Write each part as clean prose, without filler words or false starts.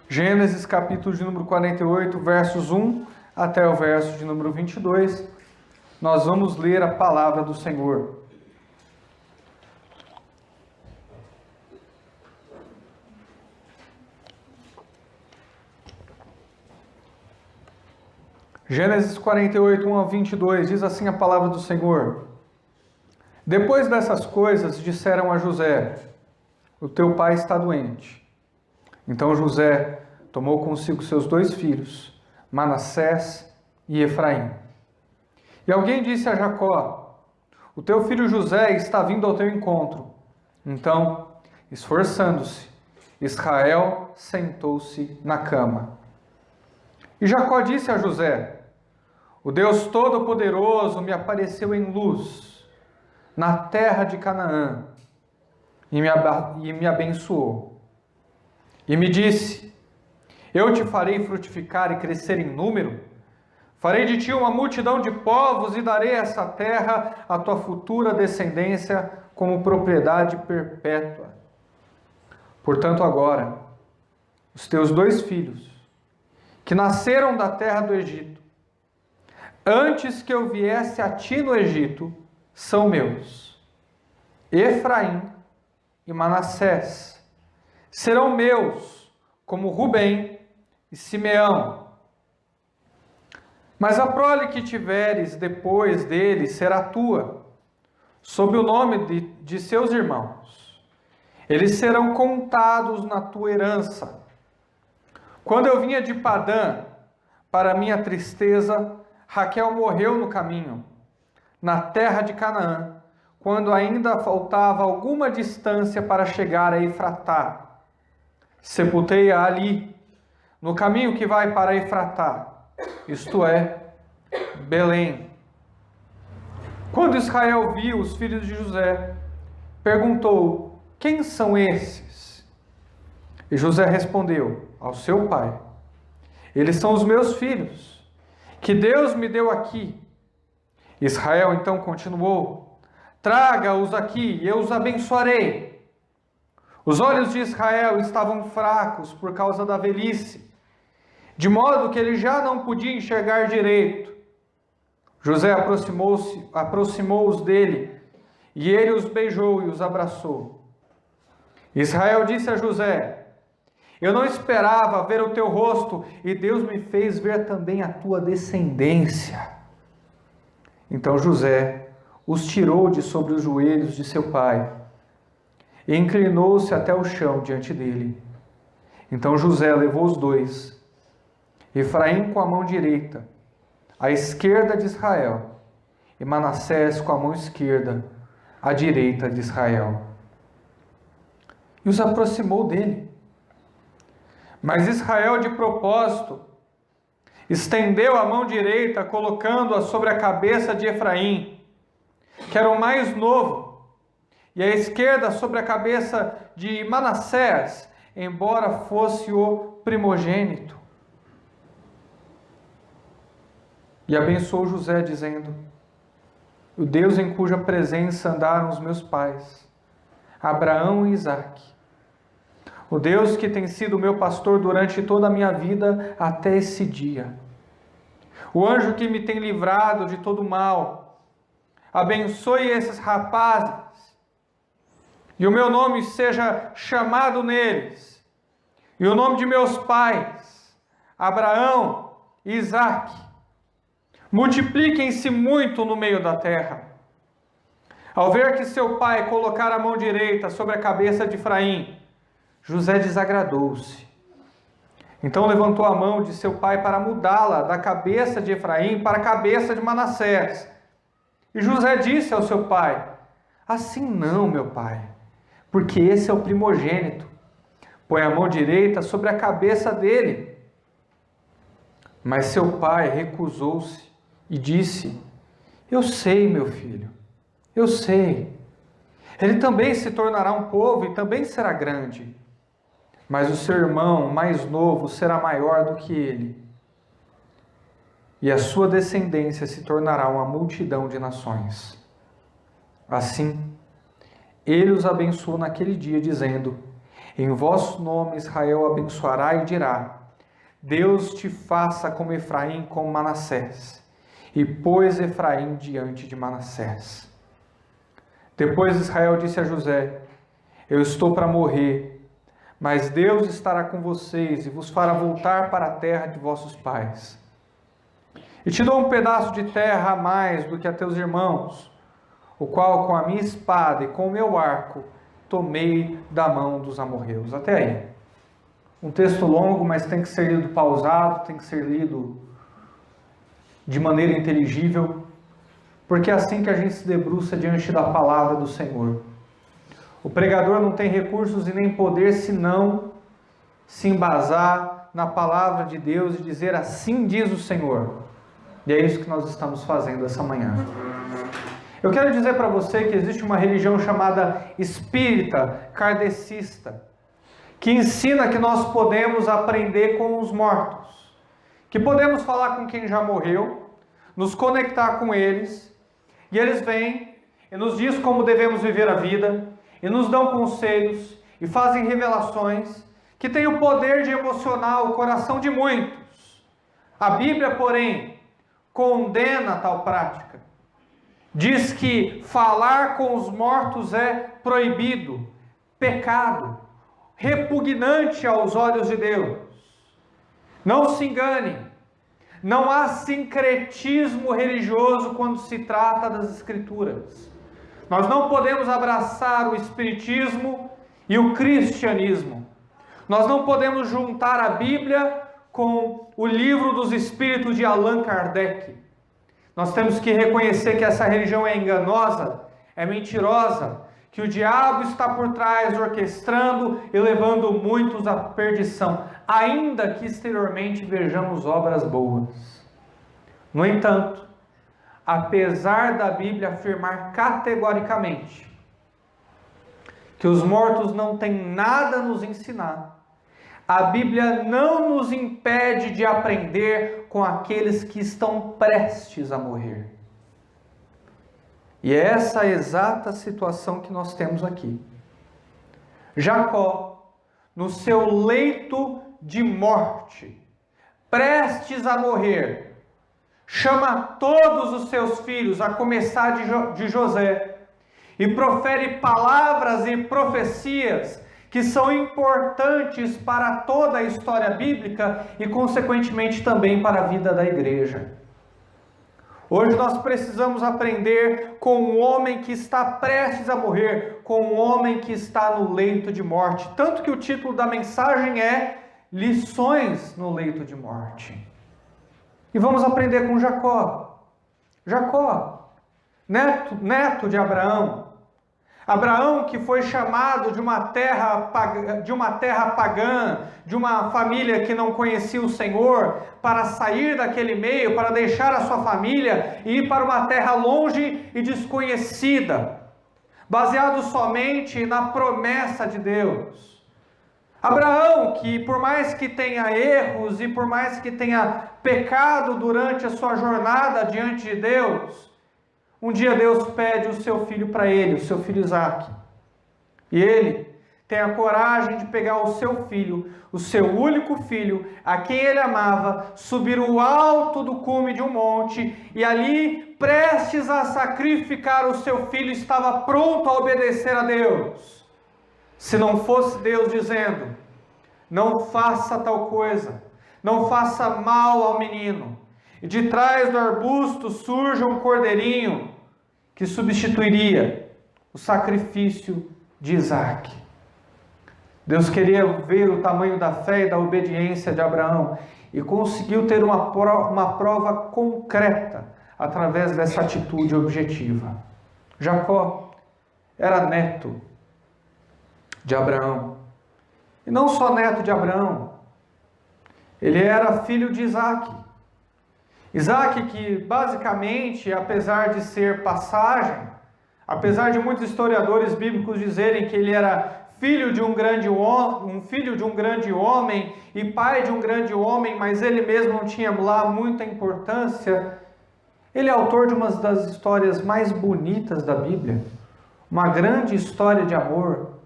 Gênesis capítulo de número 48, versos 1 até o verso de número 22. Nós vamos ler a palavra do Senhor. Gênesis 48, 1 a 22, diz assim a palavra do Senhor. Depois dessas coisas, disseram a José: o teu pai está doente. Então José tomou consigo seus 2 filhos, Manassés e Efraim. E alguém disse a Jacó: o teu filho José está vindo ao teu encontro. Então, esforçando-se, Israel sentou-se na cama. E Jacó disse a José: o Deus Todo-Poderoso me apareceu em luz, na terra de Canaã, e me abençoou. E me disse: eu te farei frutificar e crescer em número, farei de ti uma multidão de povos e darei essa terra à tua futura descendência como propriedade perpétua. Portanto, agora, os teus 2 filhos, que nasceram da terra do Egito, antes que eu viesse a ti no Egito, são meus. Efraim e Manassés serão meus, como Rubem e Simeão. Mas a prole que tiveres depois deles será tua, sob o nome de seus irmãos. Eles serão contados na tua herança. Quando eu vinha de Padã, para minha tristeza, Raquel morreu no caminho, na terra de Canaã, quando ainda faltava alguma distância para chegar a Efratá. Sepultei-a ali, no caminho que vai para Efratá, isto é, Belém. Quando Israel viu os filhos de José, perguntou: quem são esses? E José respondeu ao seu pai: eles são os meus filhos, que Deus me deu aqui. Israel então continuou: traga-os aqui e eu os abençoarei. Os olhos de Israel estavam fracos por causa da velhice, de modo que ele já não podia enxergar direito. José aproximou-os dele, e ele os beijou e os abraçou. Israel disse a José: eu não esperava ver o teu rosto, e Deus me fez ver também a tua descendência. Então José os tirou de sobre os joelhos de seu pai, e inclinou-se até o chão diante dele. Então José levou os 2, Efraim com a mão direita, à esquerda de Israel, e Manassés com a mão esquerda, à direita de Israel. E os aproximou dele. Mas Israel, de propósito, estendeu a mão direita, colocando-a sobre a cabeça de Efraim, que era o mais novo, e a esquerda sobre a cabeça de Manassés, embora fosse o primogênito. E abençoou José, dizendo: o Deus em cuja presença andaram os meus pais, Abraão e Isaque, o Deus que tem sido meu pastor durante toda a minha vida até esse dia, o anjo que me tem livrado de todo mal, abençoe esses rapazes, e o meu nome seja chamado neles, e o nome de meus pais, Abraão e Isaque, multipliquem-se muito no meio da terra. Ao ver que seu pai colocara a mão direita sobre a cabeça de Efraim, José desagradou-se. Então levantou a mão de seu pai para mudá-la da cabeça de Efraim para a cabeça de Manassés. E José disse ao seu pai: assim não, meu pai, porque esse é o primogênito. Põe a mão direita sobre a cabeça dele. Mas seu pai recusou-se e disse: eu sei, meu filho, eu sei. Ele também se tornará um povo e também será grande. Mas o seu irmão mais novo será maior do que ele, e a sua descendência se tornará uma multidão de nações. Assim, ele os abençoou naquele dia, dizendo: Em vosso nome Israel abençoará e dirá: Deus te faça como Efraim, como Manassés. E pôs Efraim diante de Manassés. Depois Israel disse a José: Eu estou para morrer, mas Deus estará com vocês e vos fará voltar para a terra de vossos pais. E te dou um pedaço de terra a mais do que a teus irmãos, o qual com a minha espada e com o meu arco tomei da mão dos amorreus. Até aí. Um texto longo, mas tem que ser lido pausado, tem que ser lido de maneira inteligível, porque é assim que a gente se debruça diante da palavra do Senhor. O pregador não tem recursos e nem poder senão se embasar na palavra de Deus e dizer: assim diz o Senhor. E é isso que nós estamos fazendo essa manhã. Eu quero dizer para você que existe uma religião chamada espírita kardecista, que ensina que nós podemos aprender com os mortos, que podemos falar com quem já morreu, nos conectar com eles, e eles vêm e nos diz como devemos viver a vida, e nos dão conselhos, e fazem revelações, que têm o poder de emocionar o coração de muitos. A Bíblia, porém, condena tal prática. Diz que falar com os mortos é proibido, pecado, repugnante aos olhos de Deus. Não se engane, não há sincretismo religioso quando se trata das Escrituras. Nós não podemos abraçar o Espiritismo e o Cristianismo. Nós não podemos juntar a Bíblia com o Livro dos Espíritos de Allan Kardec. Nós temos que reconhecer que essa religião é enganosa, é mentirosa, que o diabo está por trás orquestrando e levando muitos à perdição, ainda que exteriormente vejamos obras boas. No entanto, apesar da Bíblia afirmar categoricamente que os mortos não têm nada a nos ensinar, a Bíblia não nos impede de aprender com aqueles que estão prestes a morrer. E é essa exata situação que nós temos aqui. Jacó, no seu leito de morte, prestes a morrer, chama todos os seus filhos, a começar de José, e profere palavras e profecias que são importantes para toda a história bíblica e, consequentemente, também para a vida da igreja. Hoje nós precisamos aprender com um homem que está prestes a morrer, com um homem que está no leito de morte. Tanto que o título da mensagem é Lições no Leito de Morte. E vamos aprender com Jacó. Jacó, neto de Abraão. Abraão, que foi chamado de uma terra pagã, de uma família que não conhecia o Senhor, para sair daquele meio, para deixar a sua família e ir para uma terra longe e desconhecida, baseado somente na promessa de Deus. Abraão, que por mais que tenha erros e por mais que tenha pecado durante a sua jornada diante de Deus, um dia Deus pede o seu filho para ele, o seu filho Isaque. E ele tem a coragem de pegar o seu filho, o seu único filho, a quem ele amava, subir o alto do cume de um monte, e ali, prestes a sacrificar o seu filho, estava pronto a obedecer a Deus. Se não fosse Deus dizendo: não faça tal coisa, não faça mal ao menino, e de trás do arbusto surge um cordeirinho que substituiria o sacrifício de Isaque. Deus queria ver o tamanho da fé e da obediência de Abraão e conseguiu ter uma prova concreta através dessa atitude objetiva. Jacó era neto de Abraão. E não só neto de Abraão, ele era filho de Isaque. Isaque, que basicamente, apesar de ser passagem, apesar de muitos historiadores bíblicos dizerem que ele era filho de um grande homem e pai de um grande homem, mas ele mesmo não tinha lá muita importância, ele é autor de uma das histórias mais bonitas da Bíblia, uma grande história de amor,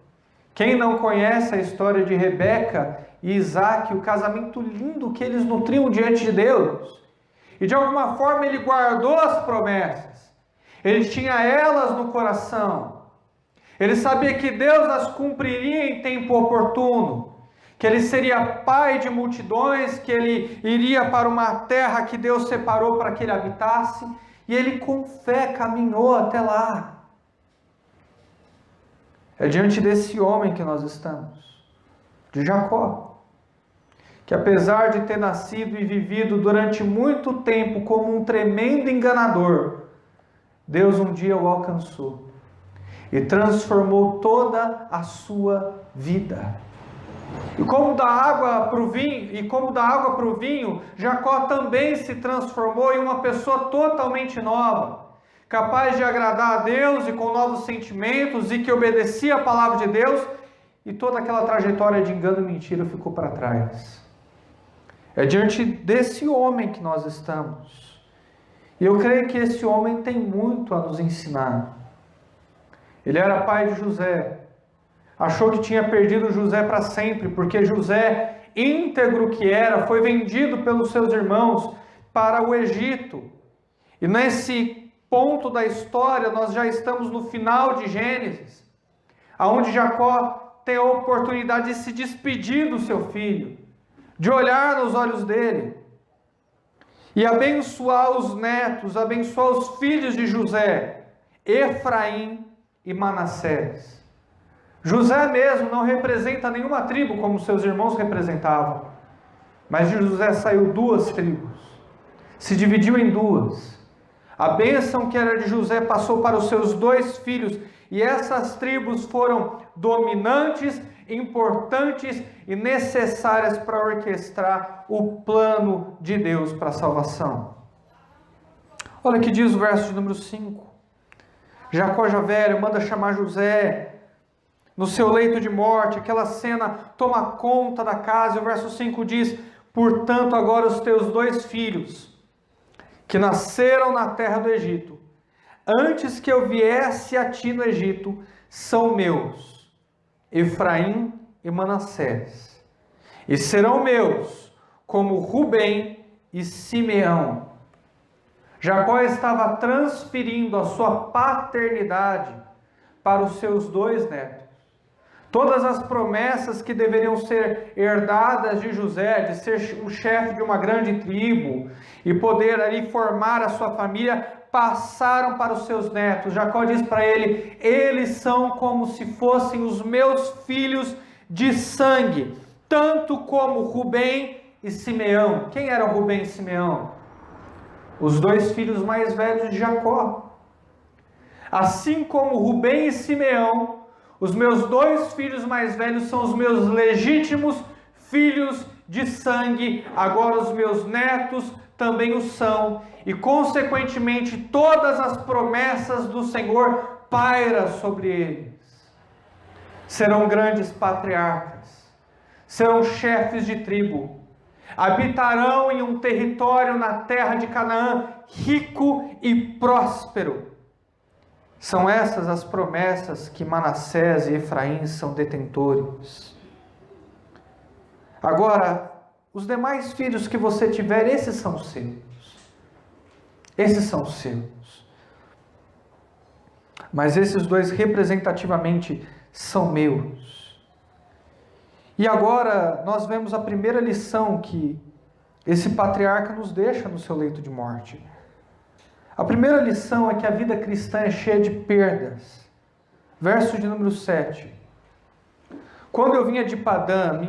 Quem não conhece a história de Rebeca e Isaac, o casamento lindo que eles nutriam diante de Deus? E de alguma forma ele guardou as promessas. Ele tinha elas no coração. Ele sabia que Deus as cumpriria em tempo oportuno. Que ele seria pai de multidões, que ele iria para uma terra que Deus separou para que ele habitasse. E ele com fé caminhou até lá. É diante desse homem que nós estamos, de Jacó, que apesar de ter nascido e vivido durante muito tempo como um tremendo enganador, Deus um dia o alcançou e transformou toda a sua vida. E como da água para o vinho, Jacó também se transformou em uma pessoa totalmente nova, capaz de agradar a Deus e com novos sentimentos, e que obedecia a palavra de Deus, e toda aquela trajetória de engano e mentira ficou para trás. É diante desse homem que nós estamos. E eu creio que esse homem tem muito a nos ensinar. Ele era pai de José. Achou que tinha perdido José para sempre, porque José, íntegro que era, foi vendido pelos seus irmãos para o Egito. E nesse ponto da história, nós já estamos no final de Gênesis, onde Jacó tem a oportunidade de se despedir do seu filho, de olhar nos olhos dele, e abençoar os netos, abençoar os filhos de José, Efraim e Manassés. José mesmo não representa nenhuma tribo como seus irmãos representavam, mas de José saiu 2 tribos, se dividiu em 2. A bênção que era de José passou para os seus 2 filhos, e essas tribos foram dominantes, importantes e necessárias para orquestrar o plano de Deus para a salvação. Olha o que diz o verso de número 5. Jacó já velho manda chamar José no seu leito de morte, aquela cena toma conta da casa, e o verso 5 diz: portanto agora os teus 2 filhos, que nasceram na terra do Egito, antes que eu viesse a ti no Egito, são meus, Efraim e Manassés, e serão meus, como Rubem e Simeão. Jacó estava transferindo a sua paternidade para os seus 2 netos. Todas as promessas que deveriam ser herdadas de José, de ser um chefe de uma grande tribo e poder ali formar a sua família, passaram para os seus netos. Jacó diz para ele: eles são como se fossem os meus filhos de sangue, tanto como Rubem e Simeão. Quem eram Rubem e Simeão? Os 2 filhos mais velhos de Jacó. Assim como Rubem e Simeão, os meus 2 filhos mais velhos são os meus legítimos filhos de sangue, agora os meus netos também o são, e consequentemente todas as promessas do Senhor pairam sobre eles. Serão grandes patriarcas, serão chefes de tribo, habitarão em um território na terra de Canaã, rico e próspero. São essas as promessas que Manassés e Efraim são detentores. Agora, os demais filhos que você tiver, esses são seus. Esses são seus. Mas esses 2 representativamente são meus. E agora nós vemos a primeira lição que esse patriarca nos deixa no seu leito de morte. A primeira lição é que a vida cristã é cheia de perdas. Verso de número 7. Quando eu vinha de Padã,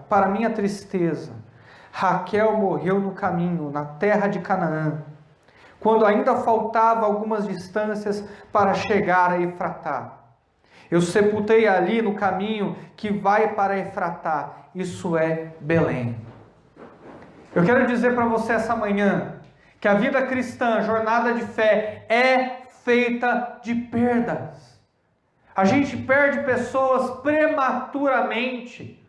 para minha tristeza, Raquel morreu no caminho, na terra de Canaã, quando ainda faltava algumas distâncias para chegar a Efratá. Eu sepultei ali no caminho que vai para Efratá, isso é Belém. Eu quero dizer para você essa manhã, que a vida cristã, a jornada de fé, é feita de perdas. A gente perde pessoas prematuramente,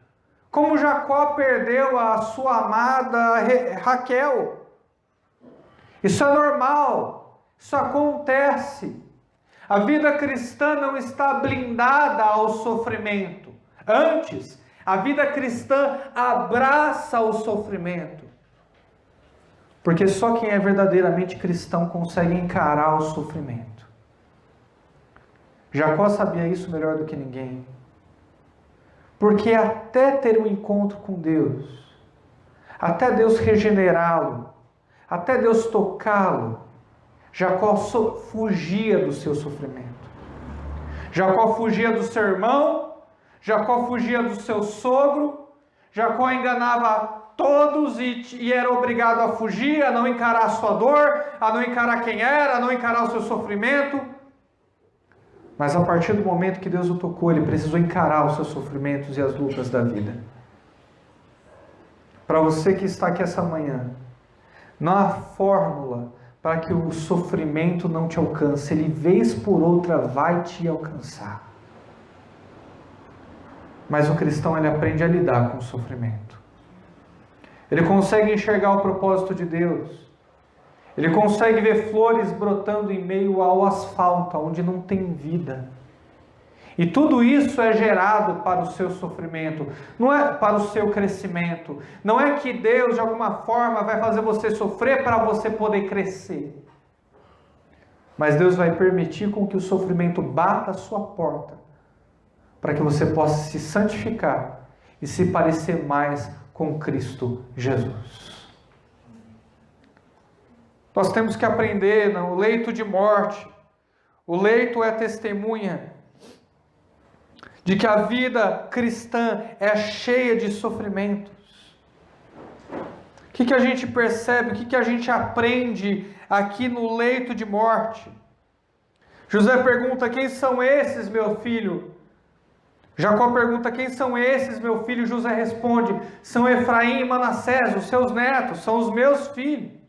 como Jacó perdeu a sua amada Raquel. Isso é normal, isso acontece. A vida cristã não está blindada ao sofrimento. Antes, a vida cristã abraça o sofrimento. Porque só quem é verdadeiramente cristão consegue encarar o sofrimento. Jacó sabia isso melhor do que ninguém. Porque até ter um encontro com Deus, até Deus regenerá-lo, até Deus tocá-lo, Jacó fugia do seu sofrimento. Jacó fugia do seu irmão, Jacó fugia do seu sogro, Jacó enganava todos e era obrigado a fugir, a não encarar a sua dor, a não encarar quem era, a não encarar o seu sofrimento. Mas a partir do momento que Deus o tocou, ele precisou encarar os seus sofrimentos e as lutas da vida. Para você que está aqui essa manhã, não há fórmula para que o sofrimento não te alcance. Ele, vez por outra, vai te alcançar. Mas o cristão, ele aprende a lidar com o sofrimento. Ele consegue enxergar o propósito de Deus. Ele consegue ver flores brotando em meio ao asfalto, onde não tem vida. E tudo isso é gerado para o seu sofrimento, não é para o seu crescimento. Não é que Deus, de alguma forma, vai fazer você sofrer para você poder crescer. Mas Deus vai permitir com que o sofrimento bata a sua porta, para que você possa se santificar e se parecer mais com Cristo Jesus. Nós temos que aprender no leito de morte. O leito é testemunha de que a vida cristã é cheia de sofrimentos. O que a gente percebe, o que a gente aprende aqui no leito de morte? José pergunta: quem são esses, meu filho? Jacó pergunta: quem são esses, meu filho? José responde: são Efraim e Manassés, os seus netos, são os meus filhos.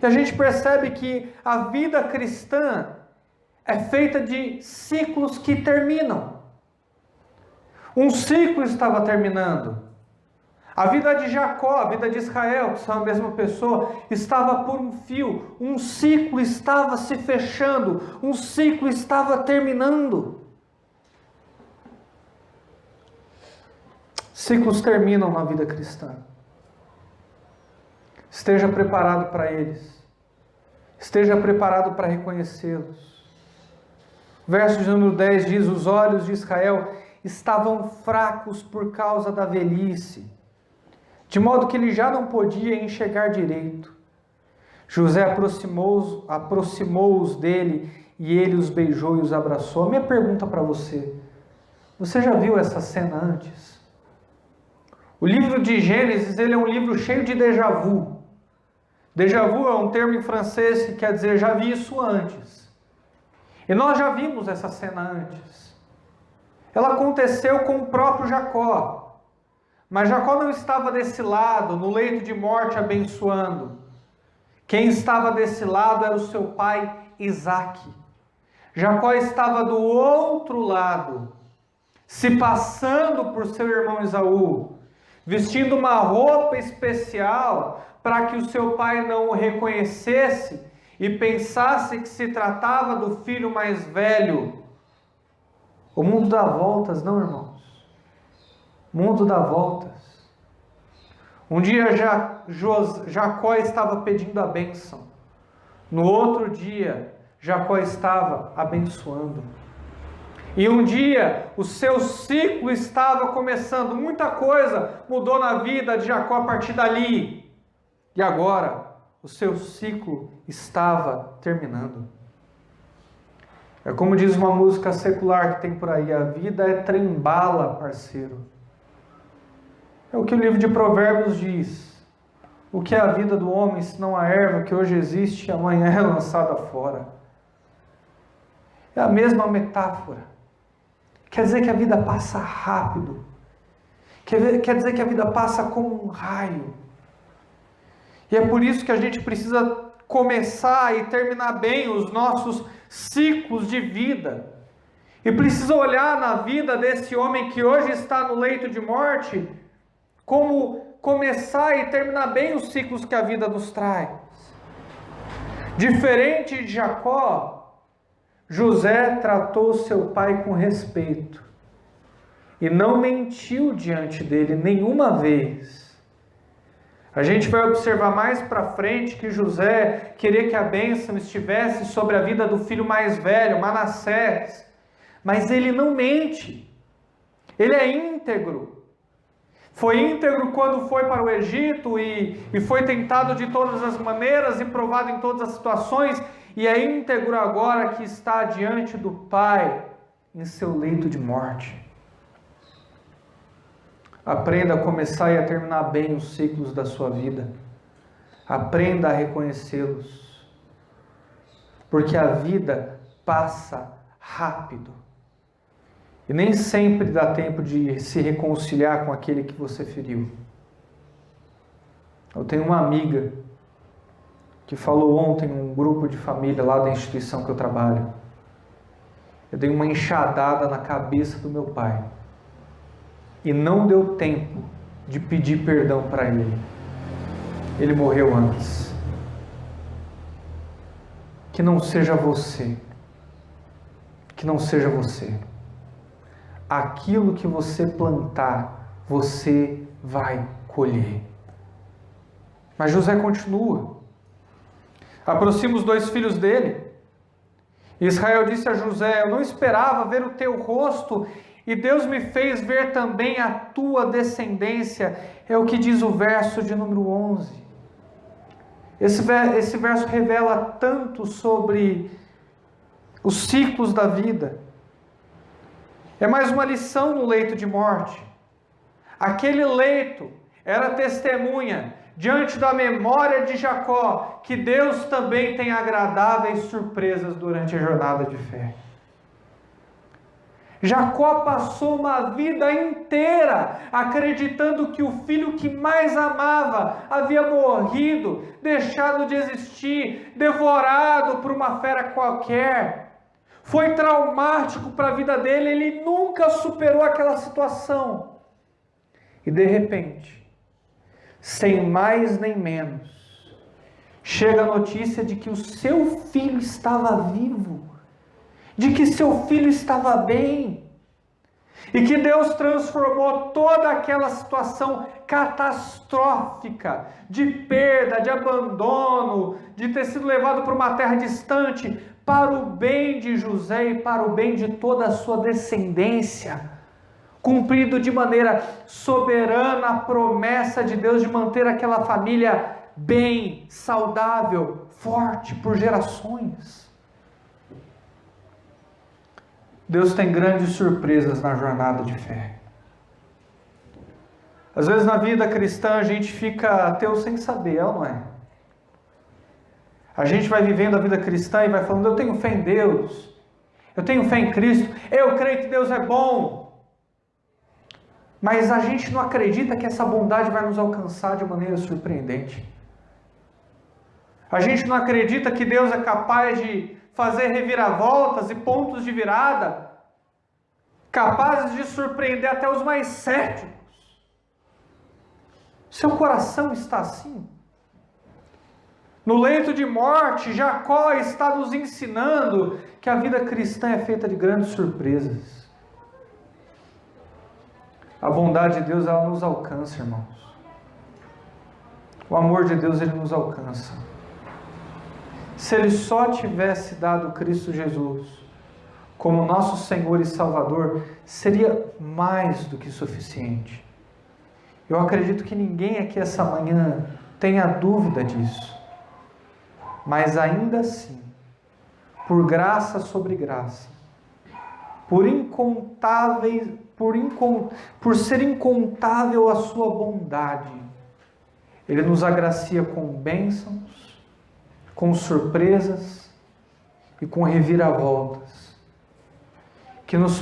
E a gente percebe que a vida cristã é feita de ciclos que terminam. Um ciclo estava terminando. A vida de Jacó, a vida de Israel, que são a mesma pessoa, estava por um fio. Um ciclo estava se fechando. Um ciclo estava terminando. Ciclos terminam na vida cristã. Esteja preparado para eles. Esteja preparado para reconhecê-los. Verso de número 10 diz: os olhos de Israel estavam fracos por causa da velhice, de modo que ele já não podia enxergar direito. José aproximou-os dele, e ele os beijou e os abraçou. A minha pergunta para você: você já viu essa cena antes? O livro de Gênesis, ele é um livro cheio de déjà vu. Déjà vu é um termo em francês que quer dizer já vi isso antes. E nós já vimos essa cena antes. Ela aconteceu com o próprio Jacó. Mas Jacó não estava desse lado, no leito de morte, abençoando. Quem estava desse lado era o seu pai Isaque. Jacó estava do outro lado, se passando por seu irmão Esaú, vestindo uma roupa especial para que o seu pai não o reconhecesse e pensasse que se tratava do filho mais velho. O mundo dá voltas, não, irmãos? O mundo dá voltas. Um dia Jacó estava pedindo a bênção. No outro dia, Jacó estava abençoando. E um dia, o seu ciclo estava começando. Muita coisa mudou na vida de Jacó a partir dali. E agora, o seu ciclo estava terminando. É como diz uma música secular que tem por aí: a vida é trem-bala, parceiro. É o que o livro de Provérbios diz. O que é a vida do homem, senão a erva que hoje existe e amanhã é lançada fora? É a mesma metáfora. Quer dizer que a vida passa rápido. Quer dizer que a vida passa como um raio. E é por isso que a gente precisa começar e terminar bem os nossos ciclos de vida. E precisa olhar na vida desse homem que hoje está no leito de morte, como começar e terminar bem os ciclos que a vida nos traz. Diferente de Jacó, José tratou seu pai com respeito e não mentiu diante dele nenhuma vez. A gente vai observar mais para frente que José queria que a bênção estivesse sobre a vida do filho mais velho, Manassés, mas ele não mente, ele é íntegro. Foi íntegro quando foi para o Egito e foi tentado de todas as maneiras e provado em todas as situações, e é íntegro agora que está diante do Pai em seu leito de morte. Aprenda a começar e a terminar bem os ciclos da sua vida. Aprenda a reconhecê-los. Porque a vida passa rápido. E nem sempre dá tempo de se reconciliar com aquele que você feriu. Eu tenho uma amiga que falou ontem em um grupo de família lá da instituição que eu trabalho. Eu dei uma enxadada na cabeça do meu pai. E não deu tempo de pedir perdão para ele. Ele morreu antes. Que não seja você. Que não seja você. Aquilo que você plantar, você vai colher. Mas José continua. Aproxima os 2 filhos dele. Israel disse a José: eu não esperava ver o teu rosto, e Deus me fez ver também a tua descendência. É o que diz o verso de número 11. Esse verso revela tanto sobre os ciclos da vida. É mais uma lição no leito de morte. Aquele leito era testemunha diante da memória de Jacó que Deus também tem agradáveis surpresas durante a jornada de fé. Jacó passou uma vida inteira acreditando que o filho que mais amava havia morrido, deixado de existir, devorado por uma fera qualquer. Foi traumático para a vida dele, ele nunca superou aquela situação. E de repente, sem mais nem menos, chega a notícia de que o seu filho estava vivo, de que seu filho estava bem, e que Deus transformou toda aquela situação catastrófica, de perda, de abandono, de ter sido levado para uma terra distante, para o bem de José e para o bem de toda a sua descendência, cumprido de maneira soberana a promessa de Deus de manter aquela família bem, saudável, forte por gerações. Deus tem grandes surpresas na jornada de fé. Às vezes na vida cristã a gente fica ateu sem saber, é ou não é? A gente vai vivendo a vida cristã e vai falando: eu tenho fé em Deus, eu tenho fé em Cristo, eu creio que Deus é bom. Mas a gente não acredita que essa bondade vai nos alcançar de maneira surpreendente. A gente não acredita que Deus é capaz de fazer reviravoltas e pontos de virada, capazes de surpreender até os mais céticos. Seu coração está assim? No leito de morte, Jacó está nos ensinando que a vida cristã é feita de grandes surpresas. A bondade de Deus, ela nos alcança, irmãos. O amor de Deus, ele nos alcança. Se Ele só tivesse dado Cristo Jesus como nosso Senhor e Salvador, seria mais do que suficiente. Eu acredito que ninguém aqui essa manhã tenha dúvida disso. Mas ainda assim, por graça sobre graça, por ser incontável a sua bondade, Ele nos agracia com bênçãos, com surpresas e com reviravoltas, que nos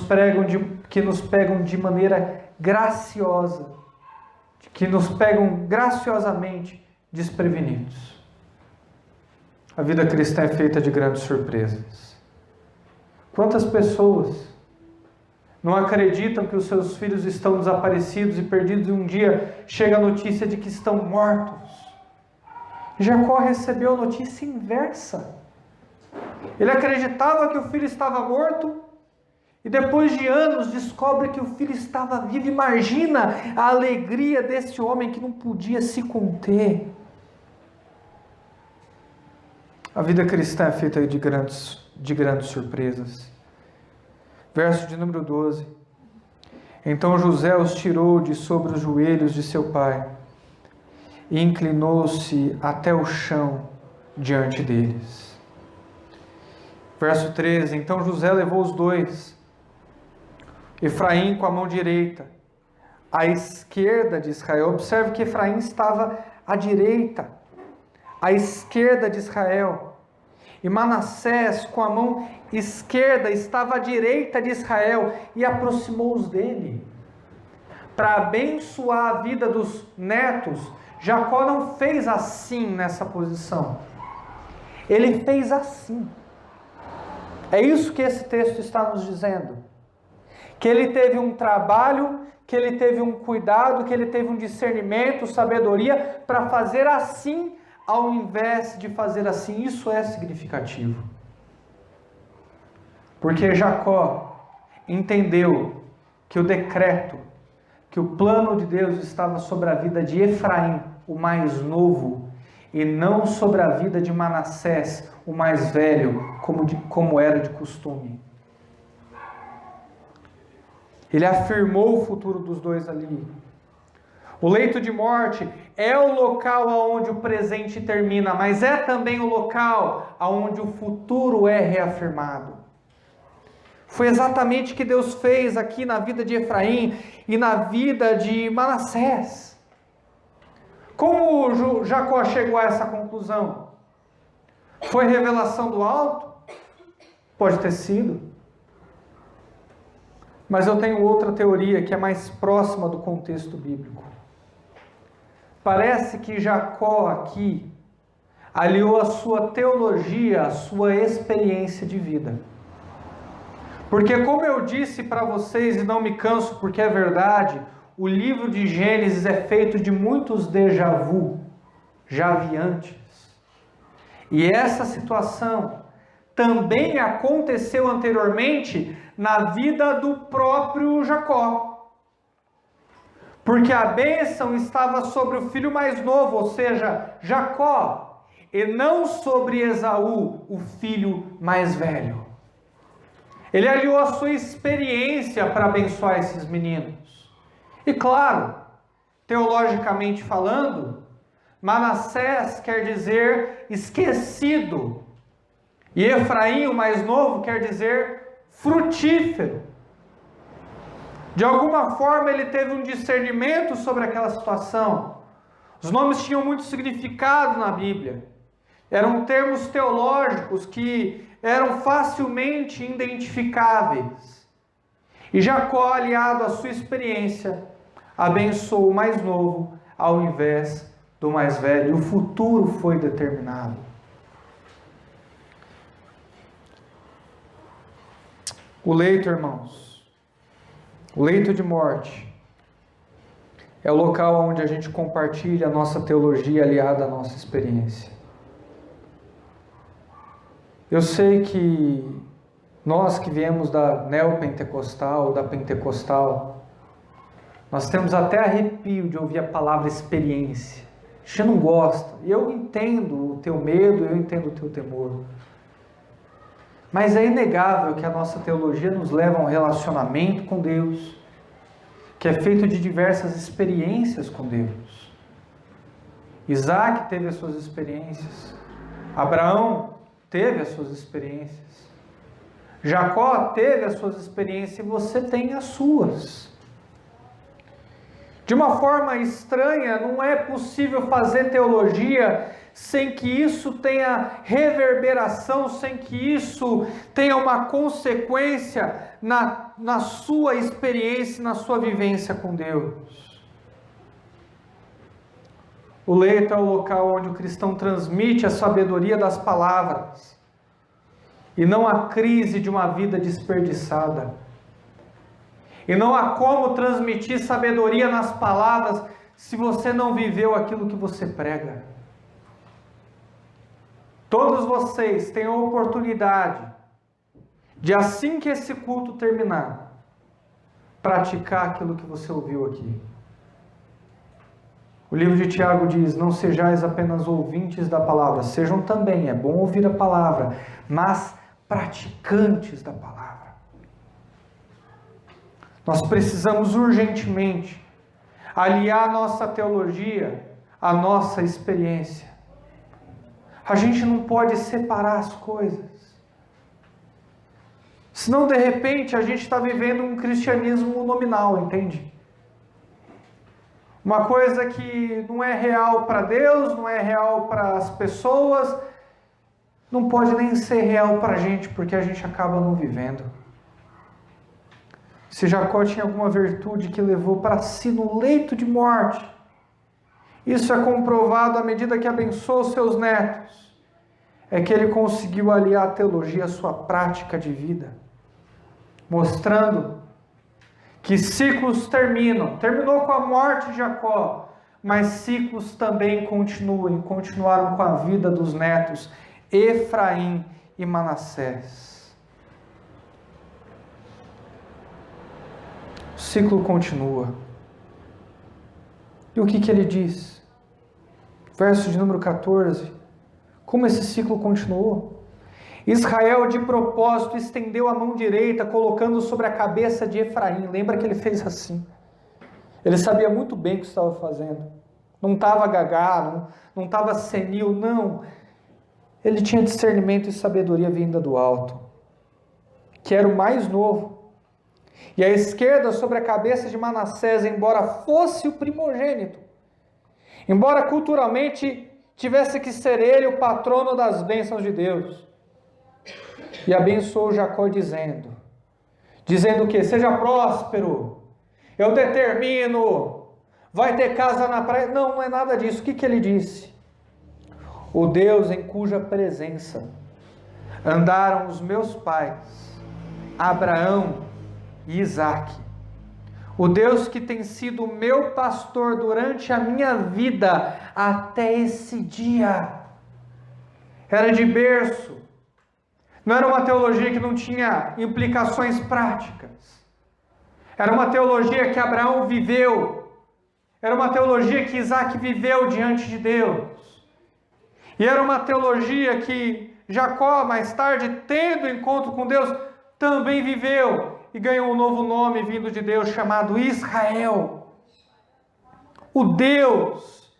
pegam de maneira graciosa, que nos pegam graciosamente desprevenidos. A vida cristã é feita de grandes surpresas. Quantas pessoas não acreditam que os seus filhos estão desaparecidos e perdidos, e um dia chega a notícia de que estão mortos? Jacó recebeu a notícia inversa. Ele acreditava que o filho estava morto, e depois de anos descobre que o filho estava vivo. Imagina a alegria desse homem que não podia se conter. A vida cristã é feita de grandes surpresas. Verso de número 12. Então José os tirou de sobre os joelhos de seu pai e inclinou-se até o chão diante deles. Verso 13. Então José levou os dois, Efraim com a mão direita, à esquerda de Israel. Observe que Efraim estava à direita, à esquerda de Israel. E Manassés com a mão esquerda estava à direita de Israel e aproximou-os dele. Para abençoar a vida dos netos, Jacó não fez assim nessa posição. Ele fez assim. É isso que esse texto está nos dizendo. Que ele teve um trabalho, que ele teve um cuidado, que ele teve um discernimento, sabedoria para fazer assim, ao invés de fazer assim. Isso é significativo. Porque Jacó entendeu que o decreto, que o plano de Deus estava sobre a vida de Efraim, o mais novo, e não sobre a vida de Manassés, o mais velho, como era de costume. Ele afirmou o futuro dos dois ali. O leito de morte é o local onde o presente termina, mas é também o local onde o futuro é reafirmado. Foi exatamente o que Deus fez aqui na vida de Efraim e na vida de Manassés. Como Jacó chegou a essa conclusão? Foi revelação do alto? Pode ter sido. Mas eu tenho outra teoria que é mais próxima do contexto bíblico. Parece que Jacó aqui aliou a sua teologia, a sua experiência de vida. Porque como eu disse para vocês, e não me canso porque é verdade, o livro de Gênesis é feito de muitos déjà vu, já vi antes. E essa situação também aconteceu anteriormente na vida do próprio Jacó. Porque a bênção estava sobre o filho mais novo, ou seja, Jacó, e não sobre Esaú, o filho mais velho. Ele aliou a sua experiência para abençoar esses meninos. E claro, teologicamente falando, Manassés quer dizer esquecido. E Efraim, o mais novo, quer dizer frutífero. De alguma forma ele teve um discernimento sobre aquela situação. Os nomes tinham muito significado na Bíblia. Eram termos teológicos que eram facilmente identificáveis. E Jacó, aliado à sua experiência, abençoou o mais novo ao invés do mais velho. O futuro foi determinado. O leito, irmãos, o leito de morte é o local onde a gente compartilha a nossa teologia aliada à nossa experiência. Eu sei que nós que viemos da neopentecostal, da pentecostal, nós temos até arrepio de ouvir a palavra experiência. A gente não gosta. E eu entendo o teu medo, eu entendo o teu temor. Mas é inegável que a nossa teologia nos leva a um relacionamento com Deus, que é feito de diversas experiências com Deus. Isaac teve as suas experiências. Abraão teve as suas experiências. Jacó teve as suas experiências e você tem as suas. De uma forma estranha, não é possível fazer teologia sem que isso tenha reverberação, sem que isso tenha uma consequência na sua experiência, na sua vivência com Deus. O leito é o local onde o cristão transmite a sabedoria das palavras e não a crise de uma vida desperdiçada. E não há como transmitir sabedoria nas palavras se você não viveu aquilo que você prega. todos vocês têm a oportunidade de, assim que esse culto terminar, praticar aquilo que você ouviu aqui. O livro de Tiago diz: não sejais apenas ouvintes da palavra, sejam também, é bom ouvir a palavra, mas praticantes da palavra. Nós precisamos urgentemente aliar a nossa teologia à nossa experiência. A gente não pode separar as coisas. Senão, de repente, a gente está vivendo um cristianismo nominal, entende? Uma coisa que não é real para Deus, não é real para as pessoas, não pode nem ser real para a gente, porque a gente acaba não vivendo. Se Jacó tinha alguma virtude que levou para si no leito de morte, isso é comprovado à medida que abençoou seus netos, é que ele conseguiu aliar a teologia à sua prática de vida, mostrando que ciclos terminou com a morte de Jacó, mas ciclos também continuaram com a vida dos netos Efraim e Manassés. O ciclo continua. E o que ele diz? Verso de número 14. Como esse ciclo continuou? Israel de propósito estendeu a mão direita, colocando sobre a cabeça de Efraim. Lembra que ele fez assim? Ele sabia muito bem o que estava fazendo. Não estava gagá, não estava senil, não. Ele tinha discernimento e sabedoria vinda do alto, que era o mais novo. E a esquerda sobre a cabeça de Manassés, embora fosse o primogênito, embora culturalmente tivesse que ser ele o patrono das bênçãos de Deus. E abençoou Jacó dizendo o que? Seja próspero, eu determino, vai ter casa na praia. Não é nada disso. O que ele disse? O Deus em cuja presença andaram os meus pais, Abraão e Isaque, o Deus que tem sido meu pastor durante a minha vida até esse dia. Era de berço. Não era uma teologia que não tinha implicações práticas. Era uma teologia que Abraão viveu. Era uma teologia que Isaque viveu diante de Deus. E era uma teologia que Jacó, mais tarde, tendo encontro com Deus, também viveu. E ganhou um novo nome vindo de Deus, chamado Israel. O Deus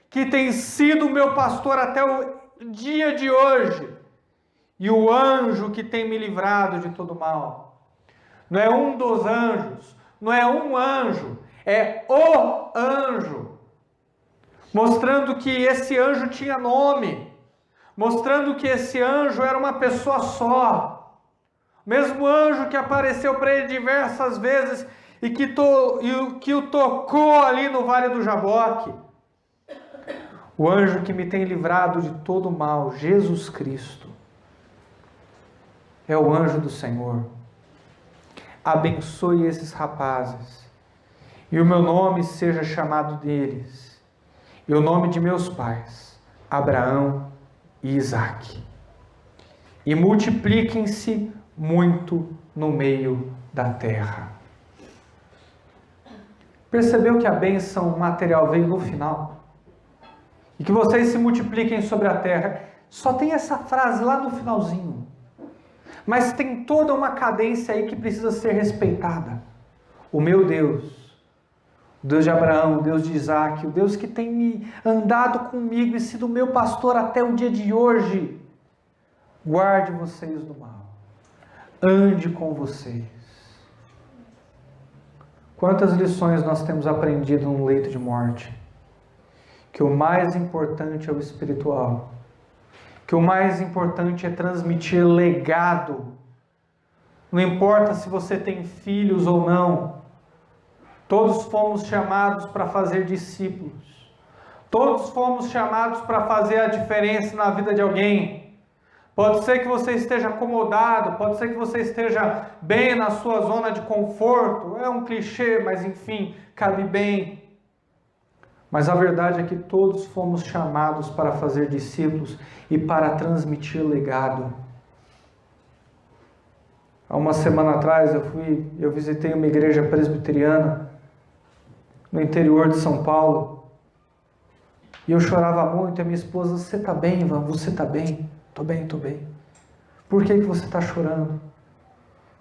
que tem sido meu pastor até o dia de hoje. E o anjo que tem me livrado de todo mal. Não é um dos anjos, não é um anjo, é o anjo. Mostrando que esse anjo tinha nome. Mostrando que esse anjo era uma pessoa só. O mesmo anjo que apareceu para ele diversas vezes e que o tocou ali no Vale do Jaboque. O anjo que me tem livrado de todo mal, Jesus Cristo. É o anjo do Senhor. Abençoe esses rapazes, e o meu nome seja chamado deles, e o nome de meus pais, Abraão e Isaque. E multipliquem-se muito no meio da terra. Percebeu que a bênção material veio no final? E que vocês se multipliquem sobre a terra. Só tem essa frase lá no finalzinho. Mas tem toda uma cadência aí que precisa ser respeitada. O meu Deus, o Deus de Abraão, o Deus de Isaque, o Deus que tem andado comigo e sido meu pastor até o dia de hoje, guarde vocês do mal, ande com vocês. Quantas lições nós temos aprendido no leito de morte? Que o mais importante é o espiritual. Que o mais importante é transmitir legado. Não importa se você tem filhos ou não. Todos fomos chamados para fazer discípulos. Todos fomos chamados para fazer a diferença na vida de alguém. Pode ser que você esteja acomodado, pode ser que você esteja bem na sua zona de conforto. É um clichê, mas enfim, cabe bem. Mas a verdade é que todos fomos chamados para fazer discípulos e para transmitir legado. Há uma semana atrás eu visitei uma igreja presbiteriana no interior de São Paulo. E eu chorava muito, e a minha esposa: você está bem, Ivan? Você está bem? Estou bem, estou bem. Por que você está chorando?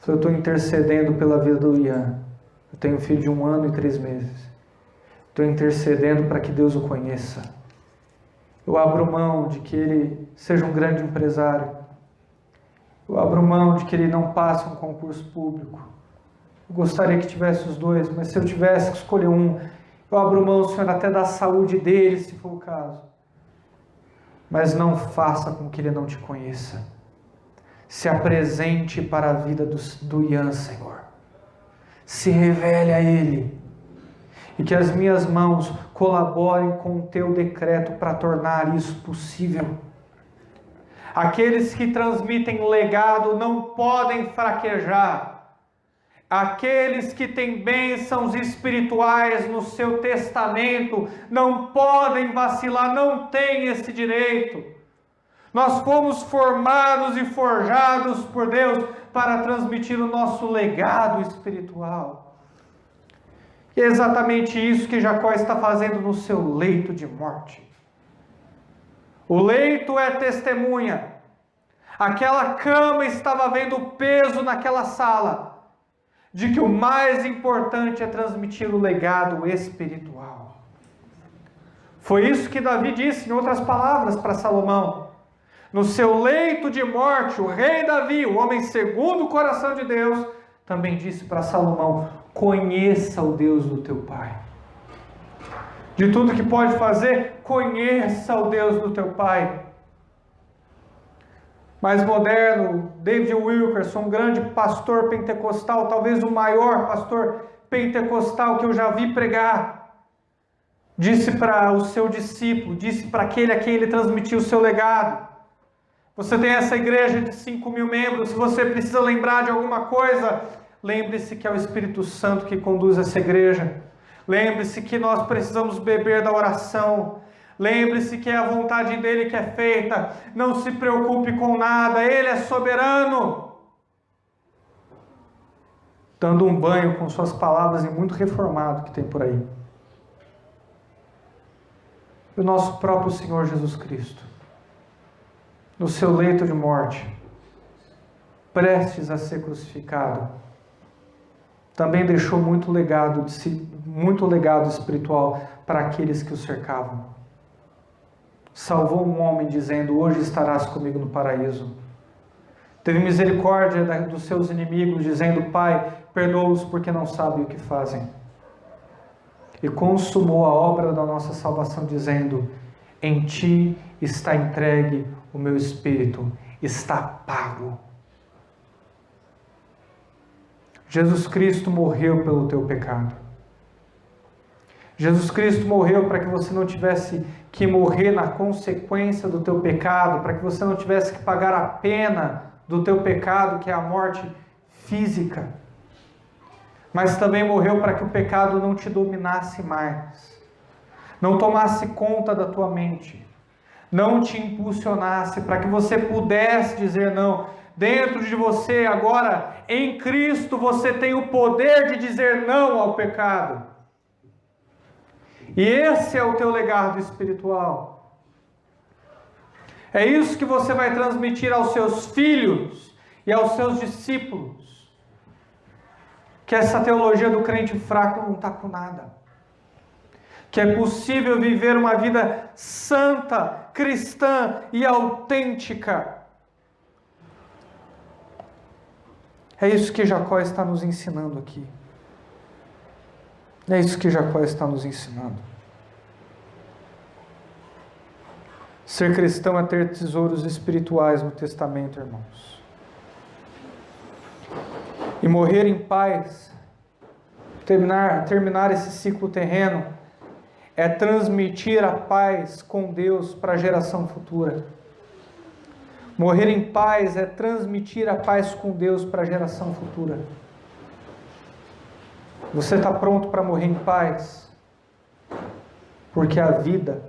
Eu estou intercedendo pela vida do Ian. Eu tenho um filho de 1 ano e 3 meses. Estou intercedendo para que Deus o conheça. Eu abro mão de que ele seja um grande empresário. Eu abro mão de que ele não passe um concurso público. Eu gostaria que tivesse os dois, mas se eu tivesse que escolher um, eu abro mão, Senhor, até da saúde dele, se for o caso. Mas não faça com que ele não te conheça. Se apresente para a vida do Ian, Senhor. Se revele a ele. E que as minhas mãos colaborem com o teu decreto para tornar isso possível. Aqueles que transmitem legado não podem fraquejar. Aqueles que têm bênçãos espirituais no seu testamento não podem vacilar, não têm esse direito. Nós fomos formados e forjados por Deus para transmitir o nosso legado espiritual. E é exatamente isso que Jacó está fazendo no seu leito de morte. O leito é testemunha. Aquela cama estava vendo o peso naquela sala de que o mais importante é transmitir o legado espiritual. Foi isso que Davi disse, em outras palavras, para Salomão. No seu leito de morte, o rei Davi, o homem segundo o coração de Deus, também disse para Salomão: conheça o Deus do teu pai. De tudo que pode fazer, conheça o Deus do teu pai. Mais moderno, David Wilkerson, um grande pastor pentecostal, talvez o maior pastor pentecostal que eu já vi pregar, disse para o seu discípulo, disse para aquele a quem ele transmitiu o seu legado: você tem essa igreja de 5.000 membros, se você precisa lembrar de alguma coisa, lembre-se que é o Espírito Santo que conduz essa igreja. Lembre-se que nós precisamos beber da oração. Lembre-se que é a vontade dele que é feita. Não se preocupe com nada, ele é soberano. Dando um banho com suas palavras em muito reformado que tem por aí. E o nosso próprio Senhor Jesus Cristo, no seu leito de morte, prestes a ser crucificado, também deixou muito legado espiritual para aqueles que o cercavam. Salvou um homem dizendo: hoje estarás comigo no paraíso. Teve misericórdia dos seus inimigos, dizendo: Pai, perdoa-os porque não sabem o que fazem. E consumou a obra da nossa salvação, dizendo: em ti está entregue o meu espírito, está pago. Jesus Cristo morreu pelo teu pecado. Jesus Cristo morreu para que você não tivesse que morrer na consequência do teu pecado, para que você não tivesse que pagar a pena do teu pecado, que é a morte física. Mas também morreu para que o pecado não te dominasse mais, não tomasse conta da tua mente, não te impulsionasse, para que você pudesse dizer não. Dentro de você agora, em Cristo, você tem o poder de dizer não ao pecado. E esse é o teu legado espiritual. É isso que você vai transmitir aos seus filhos e aos seus discípulos. Que essa teologia do crente fraco não está com nada. Que é possível viver uma vida santa, cristã e autêntica. É isso que Jacó está nos ensinando aqui. É isso que Jacó está nos ensinando. Ser cristão é ter tesouros espirituais no testamento, irmãos. E morrer em paz, terminar esse ciclo terreno, é transmitir a paz com Deus para a geração futura. Morrer em paz é transmitir a paz com Deus para a geração futura. Você está pronto para morrer em paz? Porque a vida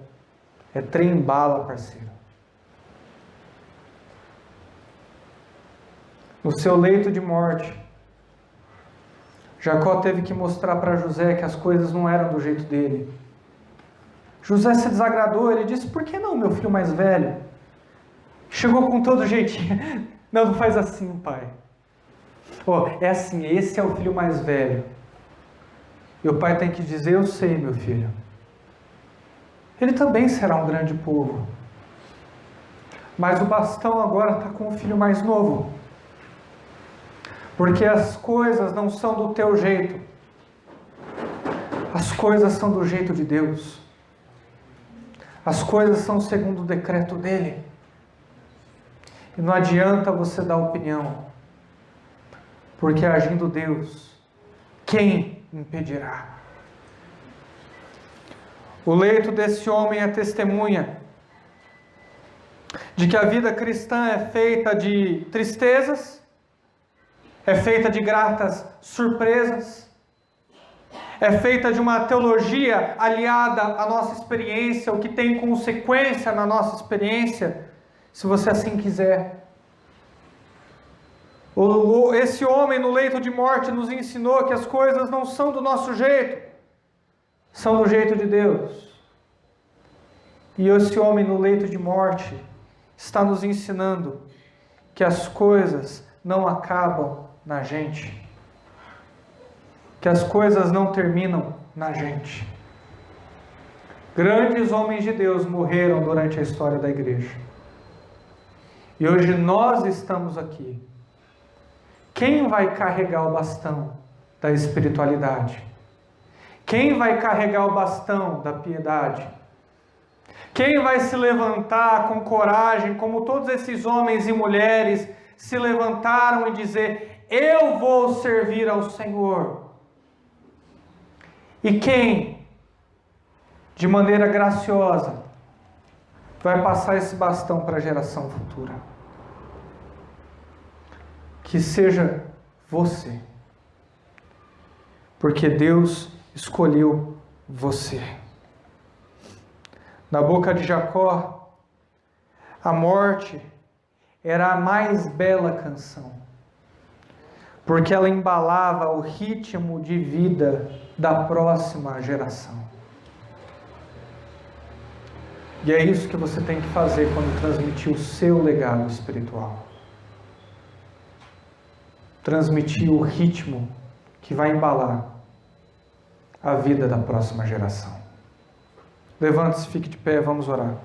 é trem-bala, parceiro. No seu leito de morte, Jacó teve que mostrar para José que as coisas não eram do jeito dele. José se desagradou, ele disse: por que não, meu filho mais velho? Chegou com todo jeitinho. Não, não faz assim, pai. É assim, esse é o filho mais velho. E o pai tem que dizer: eu sei, meu filho. Ele também será um grande povo. Mas o bastão agora está com o filho mais novo. Porque as coisas não são do teu jeito. As coisas são do jeito de Deus. As coisas são segundo o decreto dele. E não adianta você dar opinião. Porque agindo Deus, quem impedirá? O leito desse homem é testemunha de que a vida cristã é feita de tristezas, é feita de gratas surpresas, é feita de uma teologia aliada à nossa experiência, o que tem consequência na nossa experiência, se você assim quiser. Esse homem no leito de morte nos ensinou que as coisas não são do nosso jeito, são do jeito de Deus. E esse homem no leito de morte está nos ensinando que as coisas não acabam na gente, que as coisas não terminam na gente. Grandes homens de Deus morreram durante a história da igreja. E hoje nós estamos aqui. Quem vai carregar o bastão da espiritualidade? Quem vai carregar o bastão da piedade? Quem vai se levantar com coragem, como todos esses homens e mulheres se levantaram e dizer: eu vou servir ao Senhor? E quem, de maneira graciosa, vai passar esse bastão para a geração futura? Que seja você, porque Deus escolheu você. Na boca de Jacó, a morte era a mais bela canção, porque ela embalava o ritmo de vida da próxima geração. E é isso que você tem que fazer quando transmitir o seu legado espiritual. Transmitir o ritmo que vai embalar a vida da próxima geração. Levante-se, fique de pé, vamos orar.